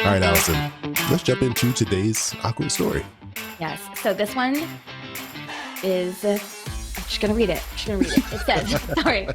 All right, Allison, let's jump into today's awkward story. Yes. So this one is, I'm just going to read it. It says, sorry,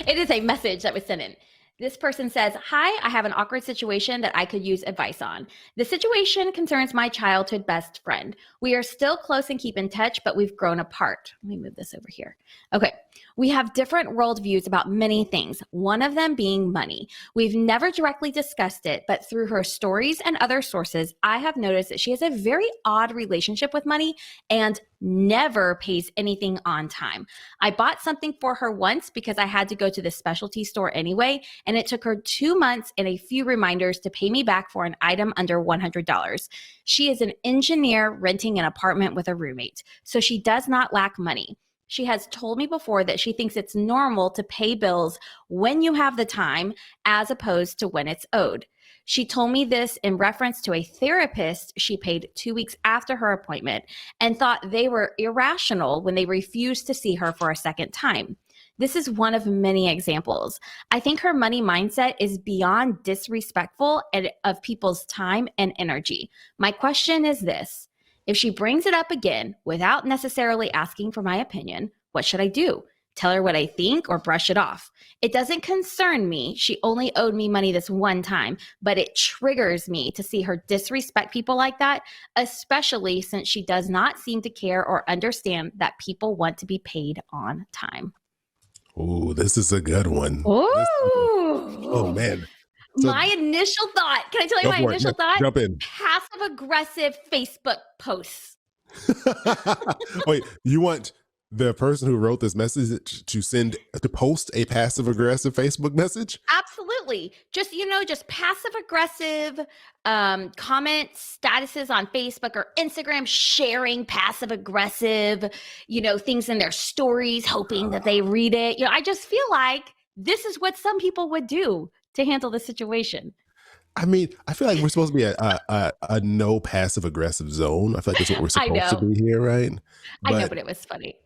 it is a message that was sent in. This person says, "Hi, I have an awkward situation that I could use advice on. The situation concerns my childhood best friend. We are still close and keep in touch, but we've grown apart." Let me move this over here. Okay. "We have different worldviews about many things, one of them being money. We've never directly discussed it, but through her stories and other sources, I have noticed that she has a very odd relationship with money and never pays anything on time. I bought something for her once because I had to go to the specialty store anyway, and it took her 2 months and a few reminders to pay me back for an item under $100. She is an engineer renting an apartment with a roommate, so she does not lack money. She has told me before that she thinks it's normal to pay bills when you have the time as opposed to when it's owed. She told me this in reference to a therapist she paid 2 weeks after her appointment and thought they were irrational when they refused to see her for a second time. This is one of many examples. I think her money mindset is beyond disrespectful of people's time and energy. My question is this. If she brings it up again without necessarily asking for my opinion, what should I do? Tell her what I think or brush it off? It doesn't concern me. She only owed me money this one time, but it triggers me to see her disrespect people like that, especially since she does not seem to care or understand that people want to be paid on time." Oh, this is a good one. Oh, man. So, my initial thought, can I tell you my initial thought? Jump in. Passive aggressive Facebook posts. Wait, you want the person who wrote this message to post a passive aggressive Facebook message? Absolutely. Just passive aggressive comment statuses on Facebook or Instagram, sharing passive aggressive, things in their stories, hoping that they read it. I just feel like this is what some people would do to handle the situation. I mean, I feel like we're supposed to be a no passive aggressive zone. I feel like that's what we're supposed to be here, right? I know, but it was funny.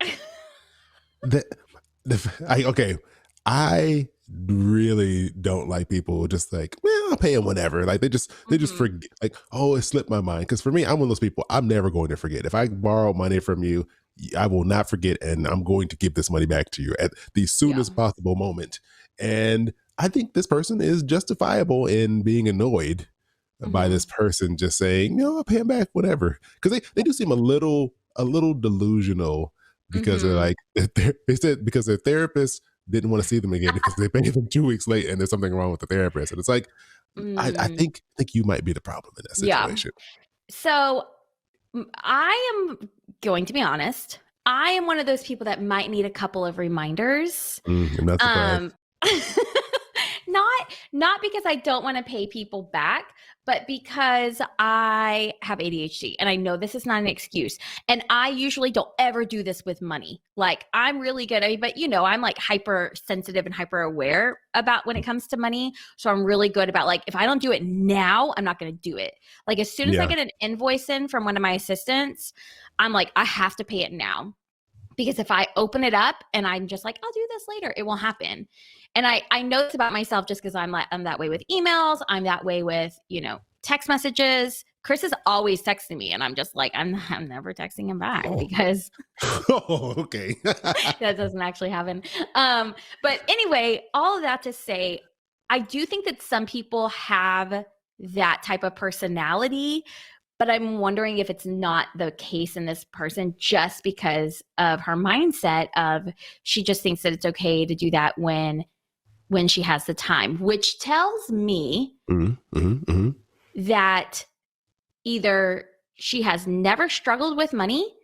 I really don't like people just like, well, I'll pay them whenever. Like they just forget, like, oh, it slipped my mind. Because for me, I'm one of those people, I'm never going to forget. If I borrow money from you, I will not forget, and I'm going to give this money back to you at the soonest possible moment. And I think this person is justifiable in being annoyed by this person just saying, no, I'll pay him back, whatever. Because they do seem a little delusional because they're like, they said because their therapist didn't want to see them again because they paid them 2 weeks late and there's something wrong with the therapist. And it's like, I think you might be the problem in that situation. Yeah. So I am going to be honest. I am one of those people that might need a couple of reminders. I'm not surprised. Not because I don't want to pay people back, but because I have ADHD and I know this is not an excuse. And I usually don't ever do this with money. Like I'm really good at it, but I'm like hypersensitive and hyper aware about when it comes to money. So I'm really good about like, if I don't do it now, I'm not going to do it. Like as soon as I get an invoice in from one of my assistants, I'm like, I have to pay it now. Because if I open it up and I'm just like, I'll do this later, it won't happen. And I know this about myself just because I'm that way with emails. I'm that way with, text messages. Chris is always texting me and I'm just like, I'm never texting him back because okay. that doesn't actually happen. But anyway, all of that to say, I do think that some people have that type of personality, but I'm wondering if it's not the case in this person just because of her mindset of she just thinks that it's okay to do that when she has the time, which tells me that either she has never struggled with money,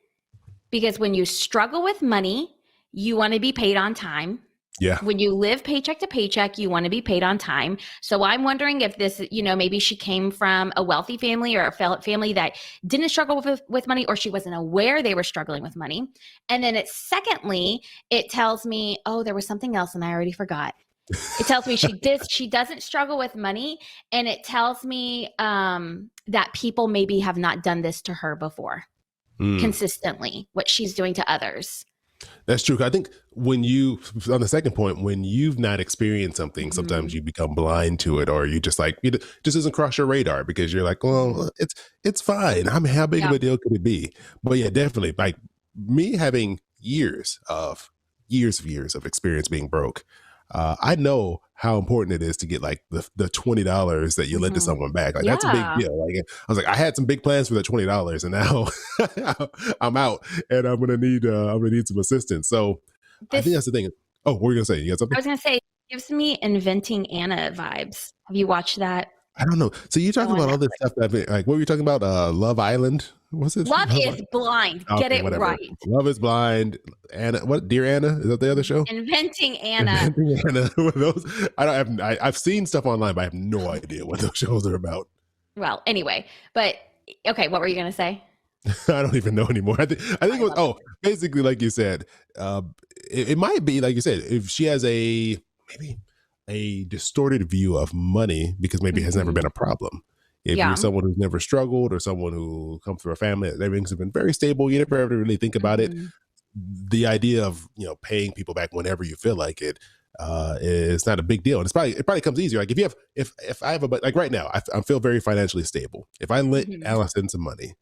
because when you struggle with money, you want to be paid on time. Yeah. When you live paycheck to paycheck, you want to be paid on time. So I'm wondering if this, maybe she came from a wealthy family or a family that didn't struggle with money, or she wasn't aware they were struggling with money. And then secondly, it tells me, oh, there was something else and I already forgot. It tells me she doesn't struggle with money. And it tells me that people maybe have not done this to her before consistently, what she's doing to others. That's true. I think when you, on the second point, when you've not experienced something, sometimes Mhm, you become blind to it, or you just like it just doesn't cross your radar because you're like, mhm. well, it's fine. I mean, how big of Yeah. a deal could it be? But yeah, definitely. Like me having years of experience being broke, I know how important it is to get like the $20 that you lent to Mhm. someone back. Like that's a big Yeah. deal. Like I was like, I had some big plans for that $20, and now I'm out, and I'm gonna need some assistance. So I think This that's the thing. Oh, what were you gonna say? You got I something? was gonna say, gives me Inventing Anna vibes. Have you watched that I don't know. So you show talking on about all this Netflix? stuff like what were you talking about? Love Island? What's it? Love is Blind. Get Okay, it whatever. right. Love is Blind. Anna, what? Dear Anna? Is that the other show? Inventing Anna. Inventing Anna. Those I don't have. I've seen stuff online, but I have no idea what those shows are about. Well, anyway, but okay, what were you gonna say? I don't even know anymore. I think I it was love it. basically like you said, uh, it might be like you said, if she has a maybe a distorted view of money because maybe it has never Mhm. been a problem. If you're Yeah. someone who's never struggled or someone who comes from a family that everything's been very stable, you never ever really think about it. Mhm. The idea of paying people back whenever you feel like it is not a big deal, and it probably comes easier. Like if you have if I have like right now, I feel very financially stable. If I lent Mhm. Allison some money,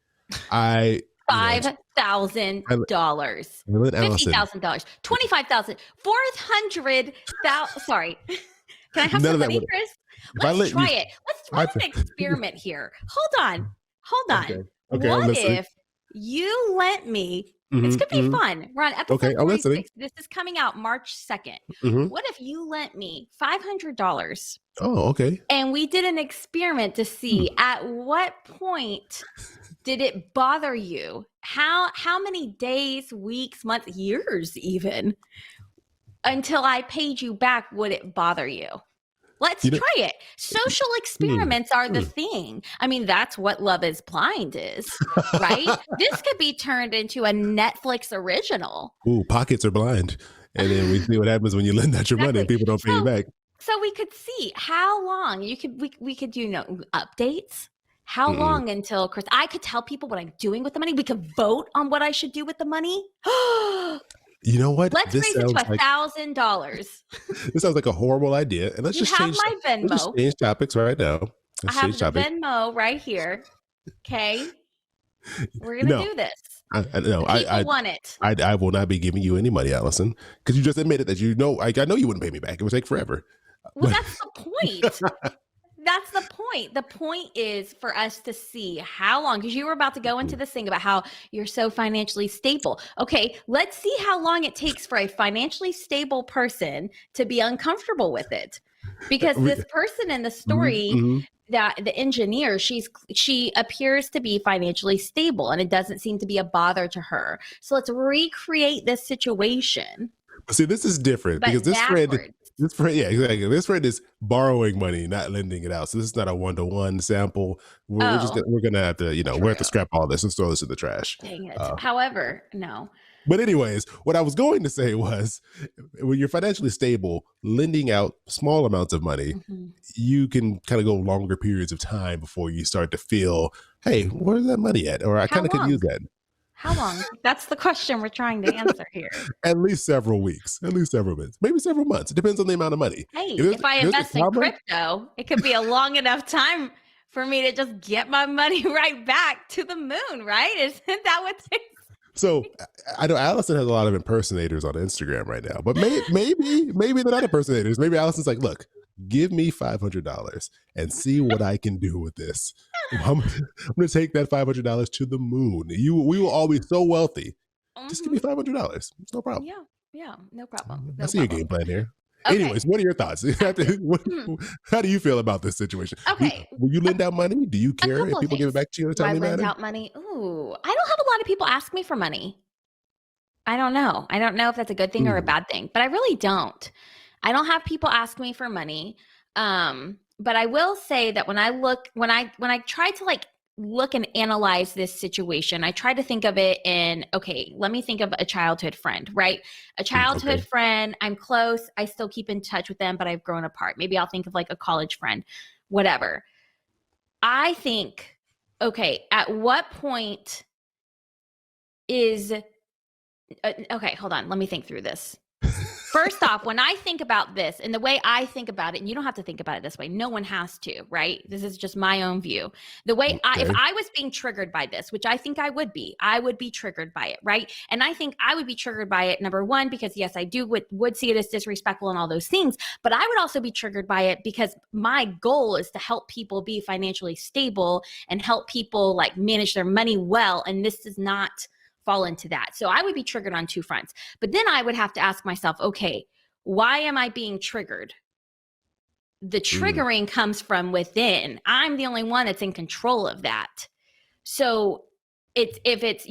I, you know, $5,000, I let Allison, $50,000, 25,000, 400,000. Sorry. Can I have none some of that money, would, Chris? if I Let's let you, try it. Let's run I, an experiment here. Hold on. Hold okay, on. okay, I'm What listening. if you lent me, this Hmm, could be hmm. fun. We're on Okay, episode I'm listening. 46. This is coming out March 2nd. Hmm. What if you lent me $500 Oh, okay. and we did an experiment to Hmm. see at what point did it bother you? How many days, weeks, months, years even until I paid you back would it bother you? Let's You know, try it. Social hmm, experiments are the hmm. thing. I mean, that's what Love is Blind is, right? This could be turned into a Netflix original. Ooh, pockets are blind, and then we see what happens when you lend out your money and Exactly. people don't pay you So back. we could see how long we could do updates. How Mm-mm. long until Chris I could tell people what I'm doing with the money. We could vote on what I should do with the money. You know what? Let's raise it to $1,000. This sounds like a horrible idea, and You have my let's just Venmo. change topics right now. I Let's change have the topic. Venmo right here. Okay. We're gonna No, do this. I no, The people want it. I will not be giving you any money, Allison, because you just admitted that I know you wouldn't pay me back. It would take forever. Well, But that's the point. That's the point. The point is for us to see how long, because you were about to go into this thing about how you're so financially stable. Okay, let's see how long it takes for a financially stable person to be uncomfortable with it. Because this person in the Mhm, story, mhm. that the engineer, she appears to be financially stable and it doesn't seem to be a bother to her. So let's recreate this situation, But see, this is different because but backwards. yeah, exactly. This friend is borrowing money, not lending it out. So this is not a one-to-one sample. Oh, We're gonna have to, we have to true. scrap all this and throw this in the trash. Dang it. Uh, However, no. but anyways, what I was going to say was, when you're financially stable, lending out small amounts of money, Mhm. you can kind of go longer periods of time before you start to feel, hey, where's that money at? Or I How kind of could use long? that. How long? That's the question we're trying to answer here. At least several weeks, at least several months, maybe several months. It depends on the amount of money. Hey, if I There's a invest in timer. crypto, it could be a long enough time for me to just get my money right back to the moon, right? Isn't that what it So I know Allison has a lot of impersonators on Instagram right now, but maybe they're not impersonators. Maybe Allison's like, look, give me $500 and see what I can do with this. I'm going to take that $500 to the moon. We will all be so wealthy. Just give me Mhm. $500. It's no problem. Yeah, yeah, no problem. I No see your problem. game plan here. Okay. Anyways, what are your thoughts? Hmm. How do you feel about this situation? Okay. Will you lend out money? Do you A care if couple of people give it things. back to you in a Do I timely lend manner? out money? Ooh, I don't have a lot of people ask me for money. I don't know. I don't know if that's a good thing or a Mm, bad thing, but I really don't. I don't have people ask me for money. But I will say that when I try to like look and analyze this situation, I try to think of it in, okay, let me think of a childhood friend, right? A childhood okay. friend, I'm close, I still keep in touch with them, but I've grown apart. Maybe I'll think of like a college friend, whatever. I think, okay, at what point is Okay, hold on. Let me think through this. First off, when I think about this and the way I think about it, and you don't have to think about it this way, no one has to, right? This is just my own view. The way if Okay. I was being triggered by this, which I think I would be triggered by it, right? And I think I would be triggered by it, number one, because yes, I do would see it as disrespectful and all those things, but I would also be triggered by it because my goal is to help people be financially stable and help people like manage their money well. And this does not fall into that. So I would be triggered on two fronts. But then I would have to ask myself, okay, why am I being triggered? The Mm. triggering comes from within. I'm the only one that's in control of that. So if it's,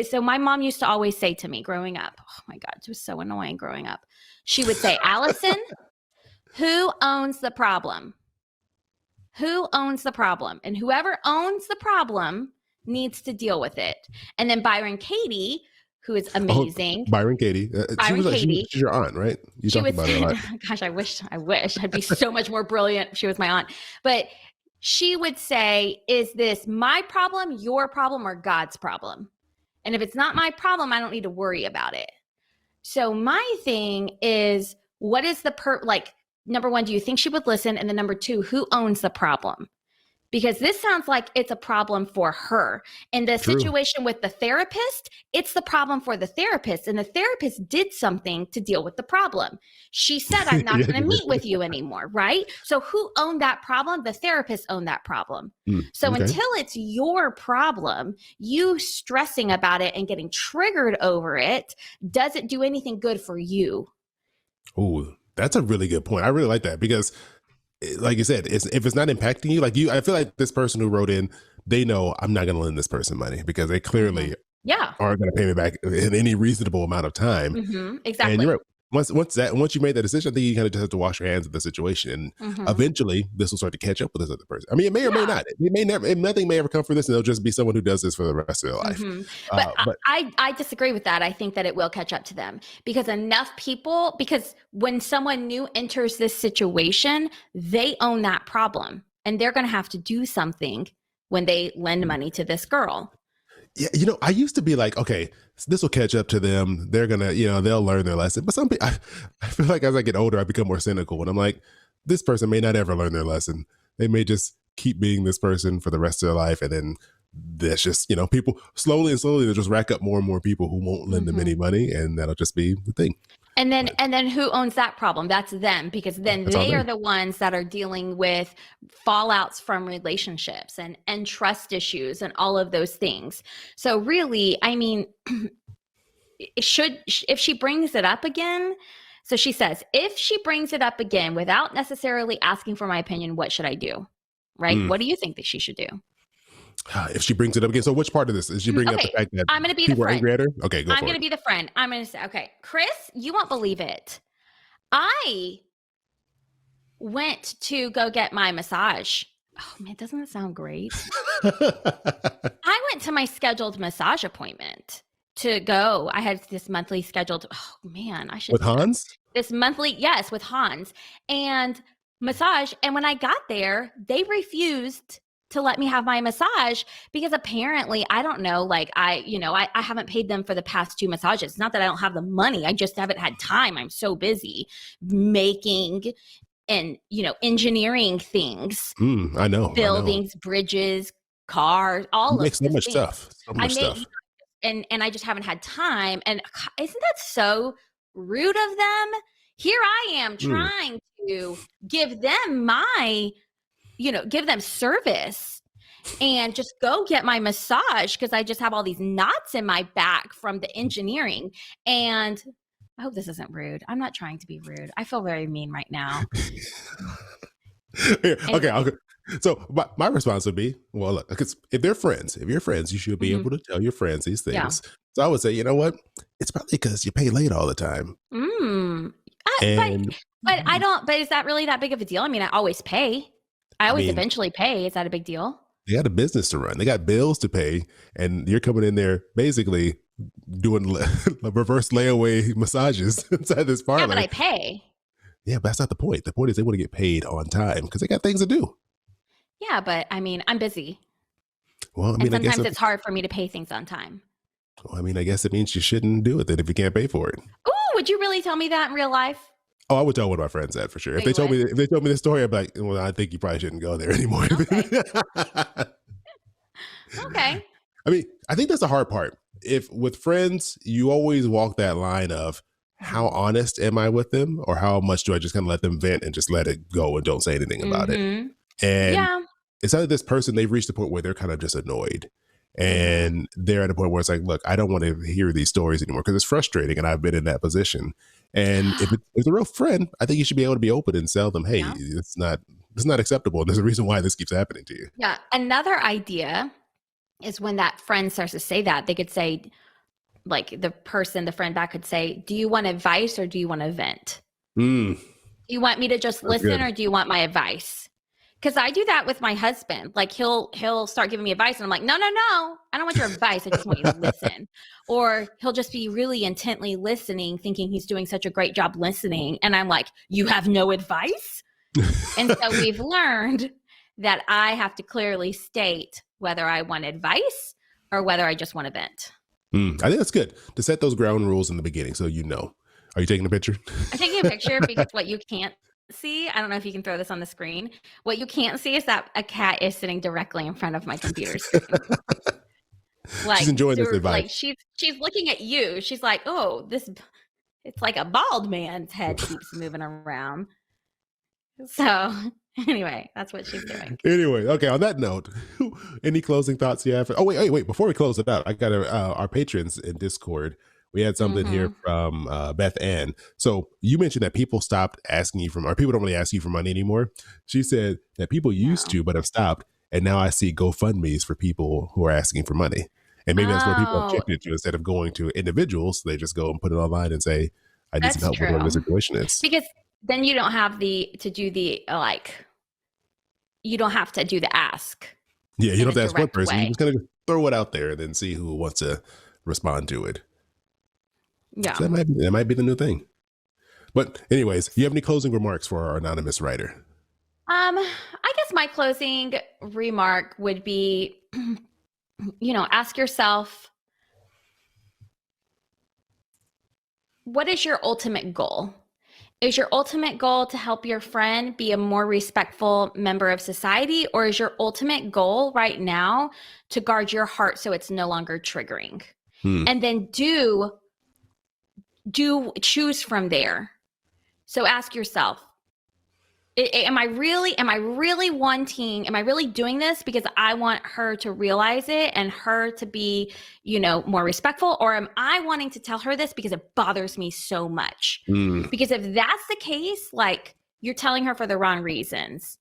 so my mom used to always say to me growing up, oh my God, it was so annoying growing up. She would say, Allison, who owns the problem? Who owns the problem? And whoever owns the problem needs to deal with it. And then Byron Katie, who is Oh, amazing. Byron Katie. Byron Katie, She's your aunt, right? You she talked would about her a lot. gosh, I wish I'd be so much more brilliant if she was my aunt. But she would say, is this my problem, your problem, or God's problem? And if it's not my problem, I don't need to worry about it. So my thing is, what is the number one, do you think she would listen? And then number two, who owns the problem? Because this sounds like it's a problem for her. In the True. situation with the therapist, it's the problem for the therapist. And the therapist did something to deal with the problem. She said, I'm not Yeah, going to you meet did. with you anymore, right? So who owned that problem? The therapist owned that problem. Mm, So okay. until it's your problem, you stressing about it and getting triggered over it doesn't do anything good for you. Oh, that's a really good point. I really like that because, like you said, if it's not impacting you, like you, I feel like this person who wrote in, they know I'm not going to lend this person money because they Mhm. clearly Yeah. aren't going to pay me back in any reasonable amount of time. And you're Exactly. right. Once you made that decision, I think you kind of just have to wash your hands of the situation, and Hmm. eventually this will start to catch up with this other person. I mean, it may or may Yeah. not. It may never. Nothing may ever come from this, and they'll just be someone who does this for the rest of their life. Hmm. But But I disagree with that. I think that it will catch up to them because enough people, because when someone new enters this situation, they own that problem and they're going to have to do something when they lend money to this girl. yeah, I used to be like, okay, this will catch up to them. They're gonna, they'll learn their lesson. But some people, I feel like as I get older, I become more cynical, and I'm like, this person may not ever learn their lesson. They may just keep being this person for the rest of their life, and then that's just, people slowly and slowly they'll just rack up more and more people who won't lend them Hmm. any money, and that'll just be the thing. And then But and then who owns that problem? That's them because then that's all they are them. the ones that are dealing with fallouts from relationships and trust issues and all of those things. So really, I mean, if she brings it up again, so she says, if she brings it up again without necessarily asking for my opinion, what should I do? Right? Mm. What do you think that she should do? If she brings it up again, so which part of this is she bringing up the Okay, fact that I'm going to be the people are friend. angry at her? Okay, go I'm for going it. to be the friend. I'm going to say, okay, Chris, you won't believe it. I went to go get my massage. Oh man, doesn't that sound great? I went to my scheduled massage appointment to go. I had this monthly scheduled. Oh man, I should With do that. Hans? This monthly, yes, with Hans and massage. And when I got there, they refused to let me have my massage because apparently, I don't know, like I haven't paid them for the past two massages. Not that I don't have the money. I just haven't had time. I'm so busy making and engineering things, I know, I know. buildings, bridges, cars, You all make of so the much things. stuff, so I much made stuff. and I just haven't had time. And isn't that so rude of them? Here I am Mm. trying to give them give them service and just go get my massage because I just have all these knots in my back from the engineering. And I hope this isn't rude. I'm not trying to be rude. I feel very mean right now. Here, okay, Anyway. so my response would be, well, look, because if you're friends, you should be Hmm. able to tell your friends these Yeah. things. So I would say, you know what? It's probably because you pay late all the time. Mm. And But I don't. But is that really that big of a deal? I mean, I always pay. I I always mean, eventually pay. Is that a big deal? they got a business to run. They got bills to pay, and you're coming in there basically doing reverse layaway massages inside this Yeah, but parlor. I pay. Yeah, but that's not the point. The point is they want to get paid on time because they got things to do. Yeah, but I mean, I'm busy, Well, I and mean, I guess sometimes it's hard for me to pay things on time. Well, I mean, I guess it means you shouldn't do it then if you can't pay for it. Ooh, would you really tell me that in real life? Oh, I would tell one of my friends that for sure. Oh, you would? If they told me this story, I'd be like, well, I think you probably shouldn't go there anymore. Okay. Okay. I mean, I think that's the hard part. If with friends, you always walk that line of how Mhm. honest am I with them, or how much do I just kind of let them vent and just let it go and don't say anything about it? Mhm. And Yeah. it's either this person, they've reached a point where they're kind of just annoyed. Mhm. And they're at a point where it's like, look, I don't want to hear these stories anymore because it's frustrating. And I've been in that position. And if it's a real friend, I think you should be able to be open and tell them, hey, Yeah. it's not acceptable. And there's a reason why this keeps happening to you. Yeah. Another idea is when that friend starts to say that, they could say, like the friend back could say, do you want advice or do you want to vent? Mm, Do you want me to just that's listen good. or do you want my advice? Because I do that with my husband. Like he'll start giving me advice and I'm like, no, no, no. I don't want your advice. I just want you to listen. Or he'll just be really intently listening, thinking he's doing such a great job listening. And I'm like, you have no advice? And so we've learned that I have to clearly state whether I want advice or whether I just want to vent. I think that's good to set those ground rules in the beginning so you know. Are you taking a picture? I'm taking a picture because what you can't see, I don't know if you can throw this on the screen. What you can't see is that a cat is sitting directly in front of my computer screen. She's Like, enjoying this advice. like she's looking at you. She's like, "Oh, this it's like a bald man's head keeps moving around." So, anyway, that's what she's doing. Anyway, okay. On that note, any closing thoughts you have? Oh, wait. Before we close it out, I got our patrons in Discord. We had something here Mhm. from Beth Ann. So you mentioned that people stopped asking you or people don't really ask you for money anymore. She said that people used No. to, but have stopped. And now I see GoFundMe's for people who are asking for money. And maybe that's where people have Oh, shifted to instead of going to individuals, they just go and put it online and say, I need some that's help with whatever the true. situation is. Because then you don't have to do the like you don't have to do the ask Yeah, you in don't a have to ask one direct person. You way. just kind of throw it out there and then see who wants to respond to it. So Yeah. that might be the new thing. But anyways, you have any closing remarks for our anonymous writer? I guess my closing remark would be, ask yourself, what is your ultimate goal? Is your ultimate goal to help your friend be a more respectful member of society, or is your ultimate goal right now to guard your heart so it's no longer triggering? Hmm. And then do choose from there. So ask yourself, am I really doing this because I want her to realize it and her to be, more respectful, or am I wanting to tell her this because it bothers me so much? Hmm. Because if that's the case, like, you're telling her for the wrong reasons.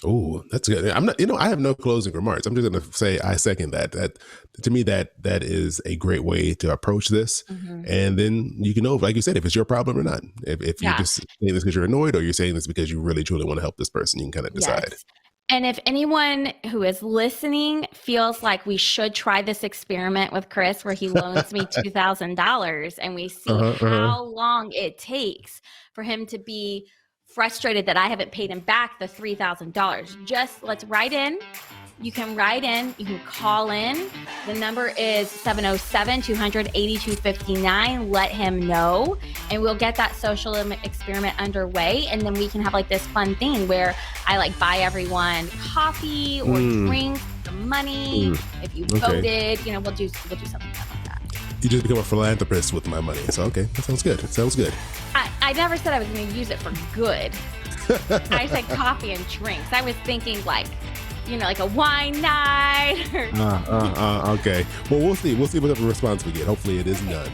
Oh, that's good. I'm not, I have no closing remarks. I'm just going to say I second that. That to me, that is a great way to approach this. Mhm. And then you can know, like you said, if it's your problem or not. If you Yeah. just saying this because you're annoyed, or you're saying this because you really truly want to help this person, you can kind of decide. Yes. And if anyone who is listening feels like we should try this experiment with Chris where he loans me $2,000 and we see Uh-huh. how long it takes for him to be frustrated that I haven't paid him back the $3,000, just let's write in. You can write in, you can call in. The number is 707-200-8259. Let him know, and we'll get that social experiment underway. And then we can have like this fun thing where I like buy everyone coffee or drinks for money. If you voted, we'll do something fun like that. You just become a philanthropist with my money. So, okay, that sounds good. It sounds good. I never said I was going to use it for good. I said coffee and drinks. I was thinking like a wine night. Okay. Well, we'll see. We'll see what type of response we get. Hopefully it is none.